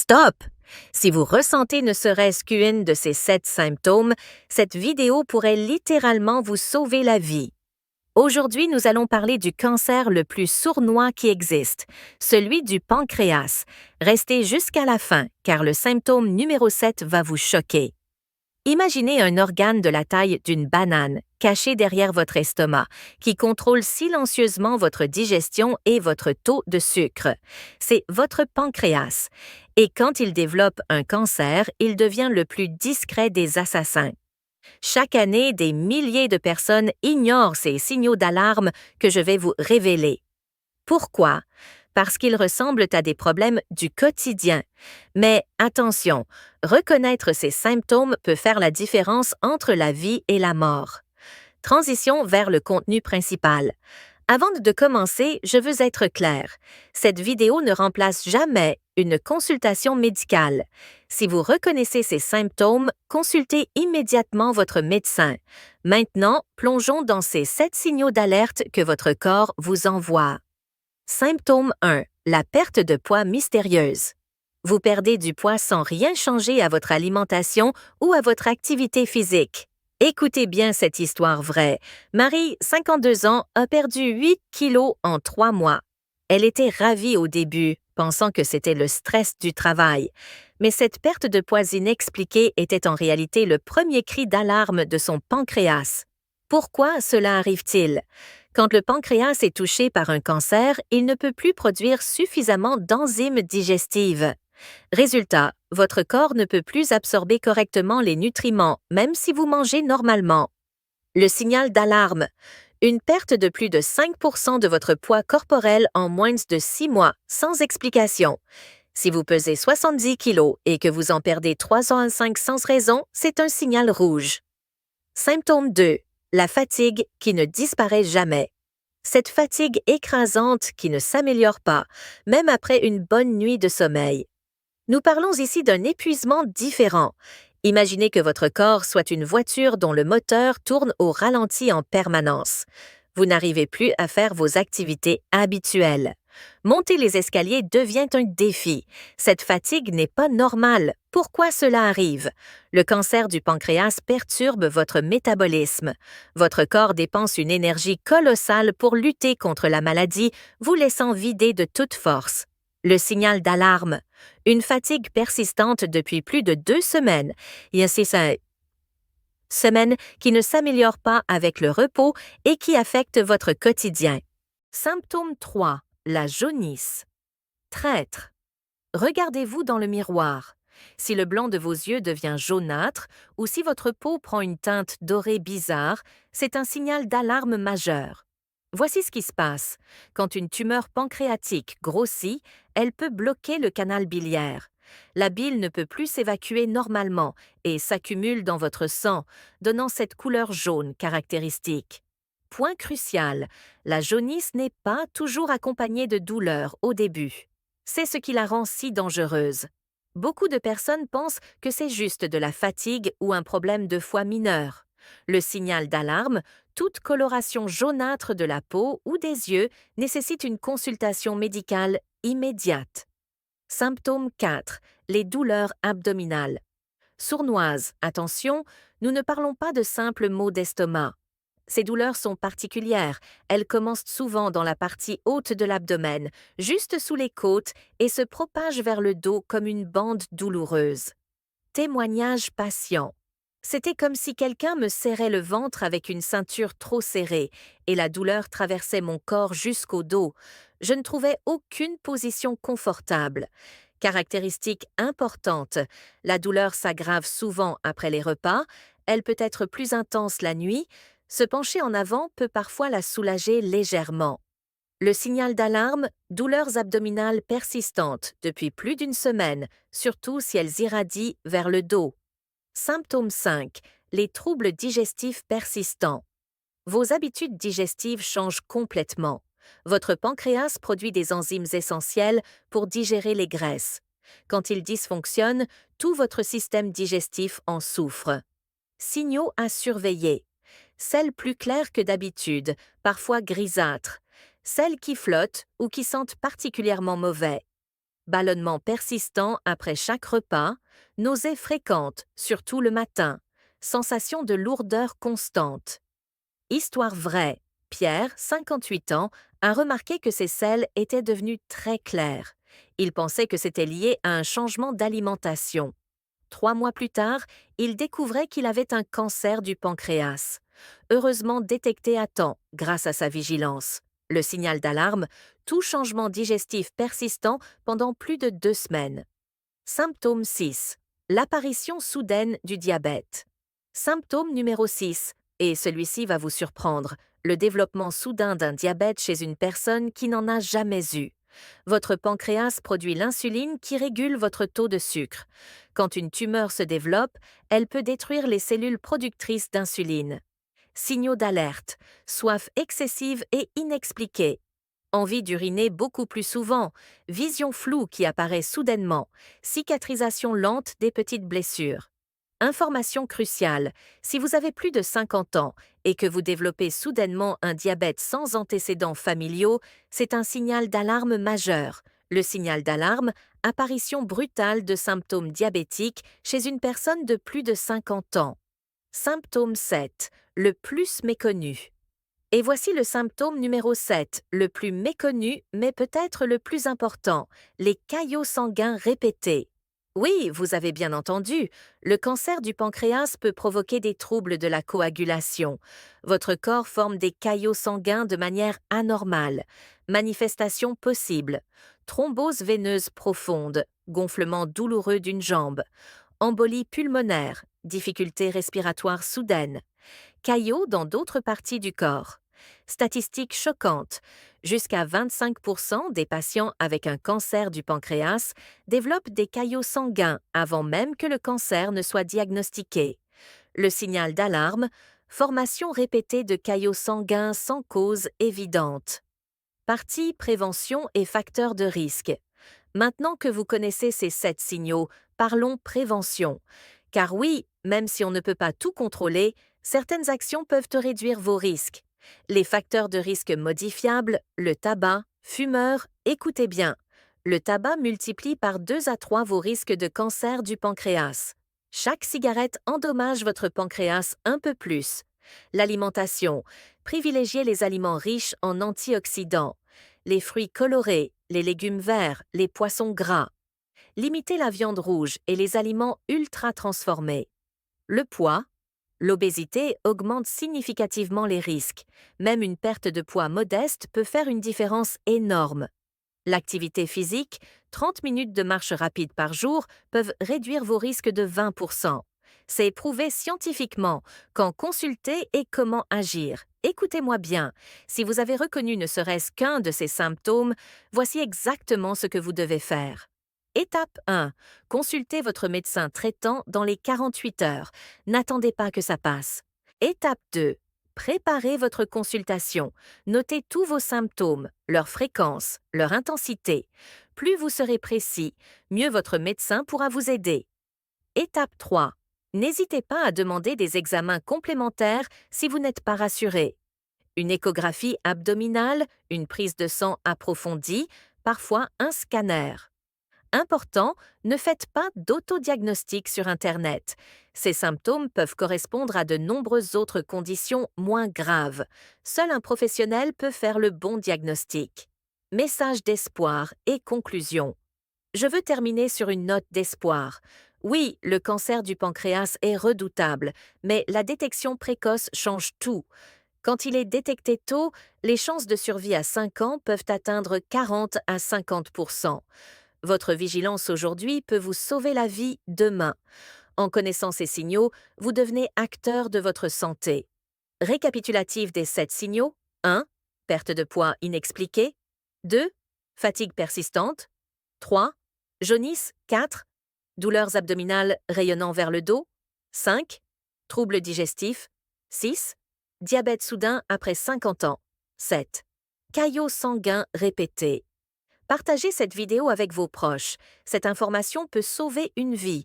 Stop! Si vous ressentez ne serait-ce qu'une de ces 7 symptômes, cette vidéo pourrait littéralement vous sauver la vie. Aujourd'hui, nous allons parler du cancer le plus sournois qui existe, celui du pancréas. Restez jusqu'à la fin, car le symptôme numéro 7 va vous choquer. Imaginez un organe de la taille d'une banane, caché derrière votre estomac, qui contrôle silencieusement votre digestion et votre taux de sucre. C'est votre pancréas. Et quand il développe un cancer, il devient le plus discret des assassins. Chaque année, des milliers de personnes ignorent ces signaux d'alarme que je vais vous révéler. Pourquoi? Parce qu'ils ressemblent à des problèmes du quotidien. Mais attention, reconnaître ces symptômes peut faire la différence entre la vie et la mort. Transition vers le contenu principal. Avant de commencer, je veux être clair. Cette vidéo ne remplace jamais une consultation médicale. Si vous reconnaissez ces symptômes, consultez immédiatement votre médecin. Maintenant, plongeons dans ces 7 signaux d'alerte que votre corps vous envoie. Symptôme 1. La perte de poids mystérieuse. Vous perdez du poids sans rien changer à votre alimentation ou à votre activité physique. Écoutez bien cette histoire vraie. Marie, 52 ans, a perdu 8 kilos en 3 mois. Elle était ravie au début, pensant que c'était le stress du travail. Mais cette perte de poids inexpliquée était en réalité le premier cri d'alarme de son pancréas. Pourquoi cela arrive-t-il? Quand le pancréas est touché par un cancer, il ne peut plus produire suffisamment d'enzymes digestives. Résultat, votre corps ne peut plus absorber correctement les nutriments, même si vous mangez normalement. Le signal d'alarme. Une perte de plus de 5% de votre poids corporel en moins de 6 mois, sans explication. Si vous pesez 70 kg et que vous en perdez 305 sans raison, c'est un signal rouge. Symptôme 2. La fatigue qui ne disparaît jamais. Cette fatigue écrasante qui ne s'améliore pas, même après une bonne nuit de sommeil. Nous parlons ici d'un épuisement différent. Imaginez que votre corps soit une voiture dont le moteur tourne au ralenti en permanence. Vous n'arrivez plus à faire vos activités habituelles. Monter les escaliers devient un défi. Cette fatigue n'est pas normale. Pourquoi cela arrive? Le cancer du pancréas perturbe votre métabolisme. Votre corps dépense une énergie colossale pour lutter contre la maladie, vous laissant vider de toute force. Le signal d'alarme. Une fatigue persistante depuis plus de 2 semaines. Semaine qui ne s'améliore pas avec le repos et qui affecte votre quotidien. Symptôme 3. La jaunisse. Traître. Regardez-vous dans le miroir. Si le blanc de vos yeux devient jaunâtre ou si votre peau prend une teinte dorée bizarre, c'est un signal d'alarme majeur. Voici ce qui se passe. Quand une tumeur pancréatique grossit, elle peut bloquer le canal biliaire. La bile ne peut plus s'évacuer normalement et s'accumule dans votre sang, donnant cette couleur jaune caractéristique. Point crucial, la jaunisse n'est pas toujours accompagnée de douleur au début. C'est ce qui la rend si dangereuse. Beaucoup de personnes pensent que c'est juste de la fatigue ou un problème de foie mineur. Le signal d'alarme, toute coloration jaunâtre de la peau ou des yeux nécessite une consultation médicale immédiate. Symptôme 4. Les douleurs abdominales. Sournoises, attention, nous ne parlons pas de simples maux d'estomac. Ces douleurs sont particulières, elles commencent souvent dans la partie haute de l'abdomen, juste sous les côtes, et se propagent vers le dos comme une bande douloureuse. Témoignage patient. C'était comme si quelqu'un me serrait le ventre avec une ceinture trop serrée, et la douleur traversait mon corps jusqu'au dos. Je ne trouvais aucune position confortable. Caractéristique importante, la douleur s'aggrave souvent après les repas, elle peut être plus intense la nuit, se pencher en avant peut parfois la soulager légèrement. Le signal d'alarme, douleurs abdominales persistantes depuis plus d'une semaine, surtout si elles irradient vers le dos. Symptôme 5. Les troubles digestifs persistants. Vos habitudes digestives changent complètement. Votre pancréas produit des enzymes essentielles pour digérer les graisses. Quand il dysfonctionne, tout votre système digestif en souffre. Signaux à surveiller. Selles plus claires que d'habitude, parfois grisâtres. Celles qui flottent ou qui sentent particulièrement mauvais. ballonnement persistant après chaque repas, nausées fréquentes, surtout le matin, sensation de lourdeur constante. Histoire vraie. Pierre, 58 ans, a remarqué que ses selles étaient devenues très claires. Il pensait que c'était lié à un changement d'alimentation. 3 mois plus tard, il découvrait qu'il avait un cancer du pancréas. Heureusement détecté à temps grâce à sa vigilance. Le signal d'alarme, tout changement digestif persistant pendant plus de 2 semaines. Symptôme 6. L'apparition soudaine du diabète. Symptôme numéro 6, et celui-ci va vous surprendre, le développement soudain d'un diabète chez une personne qui n'en a jamais eu. Votre pancréas produit l'insuline qui régule votre taux de sucre. Quand une tumeur se développe, elle peut détruire les cellules productrices d'insuline. Signaux d'alerte, soif excessive et inexpliquée. Envie d'uriner beaucoup plus souvent, vision floue qui apparaît soudainement, cicatrisation lente des petites blessures. Information cruciale, si vous avez plus de 50 ans et que vous développez soudainement un diabète sans antécédents familiaux, c'est un signal d'alarme majeur. Le signal d'alarme, apparition brutale de symptômes diabétiques chez une personne de plus de 50 ans. Symptôme 7, le plus méconnu. Et voici le symptôme numéro 7, le plus méconnu mais peut-être le plus important, les caillots sanguins répétés. Oui, vous avez bien entendu, le cancer du pancréas peut provoquer des troubles de la coagulation. Votre corps forme des caillots sanguins de manière anormale. Manifestations possibles. Thrombose veineuse profonde, gonflement douloureux d'une jambe. Embolie pulmonaire, difficultés respiratoires soudaines. Caillots dans d'autres parties du corps. Statistique choquante, jusqu'à 25% des patients avec un cancer du pancréas développent des caillots sanguins avant même que le cancer ne soit diagnostiqué. Le signal d'alarme, formation répétée de caillots sanguins sans cause évidente. Partie prévention et facteurs de risque. Maintenant que vous connaissez ces 7 signaux, parlons prévention. Car oui, même si on ne peut pas tout contrôler, certaines actions peuvent réduire vos risques. Les facteurs de risque modifiables, le tabac, fumeur, écoutez bien. Le tabac multiplie par 2 à 3 vos risques de cancer du pancréas. Chaque cigarette endommage votre pancréas un peu plus. L'alimentation. Privilégiez les aliments riches en antioxydants. Les fruits colorés, les légumes verts, les poissons gras. Limitez la viande rouge et les aliments ultra transformés. Le poids. L'obésité augmente significativement les risques. Même une perte de poids modeste peut faire une différence énorme. L'activité physique, 30 minutes de marche rapide par jour peuvent réduire vos risques de 20%. C'est prouvé scientifiquement quand consulter et comment agir. Écoutez-moi bien, si vous avez reconnu ne serait-ce qu'un de ces symptômes, voici exactement ce que vous devez faire. Étape 1. Consultez votre médecin traitant dans les 48 heures. N'attendez pas que ça passe. Étape 2. Préparez votre consultation. Notez tous vos symptômes, leur fréquence, leur intensité. Plus vous serez précis, mieux votre médecin pourra vous aider. Étape 3. N'hésitez pas à demander des examens complémentaires si vous n'êtes pas rassuré. Une échographie abdominale, une prise de sang approfondie, parfois un scanner. Important, ne faites pas d'autodiagnostic sur Internet. Ces symptômes peuvent correspondre à de nombreuses autres conditions moins graves. Seul un professionnel peut faire le bon diagnostic. Message d'espoir et conclusion. Je veux terminer sur une note d'espoir. Oui, le cancer du pancréas est redoutable, mais la détection précoce change tout. Quand il est détecté tôt, les chances de survie à 5 ans peuvent atteindre 40 à 50%. Votre vigilance aujourd'hui peut vous sauver la vie demain. En connaissant ces signaux, vous devenez acteur de votre santé. Récapitulatif des 7 signaux. 1. Perte de poids inexpliquée. 2. Fatigue persistante. 3. Jaunisse. 4. Douleurs abdominales rayonnant vers le dos. 5. Troubles digestifs. 6. Diabète soudain après 50 ans. 7. Caillots sanguins répétés. Partagez cette vidéo avec vos proches. Cette information peut sauver une vie.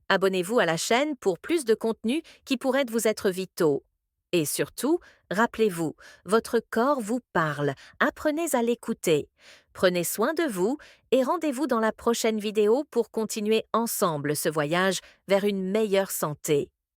Abonnez-vous à la chaîne pour plus de contenus qui pourraient vous être vitaux. Et surtout, rappelez-vous, votre corps vous parle. Apprenez à l'écouter. Prenez soin de vous et rendez-vous dans la prochaine vidéo pour continuer ensemble ce voyage vers une meilleure santé.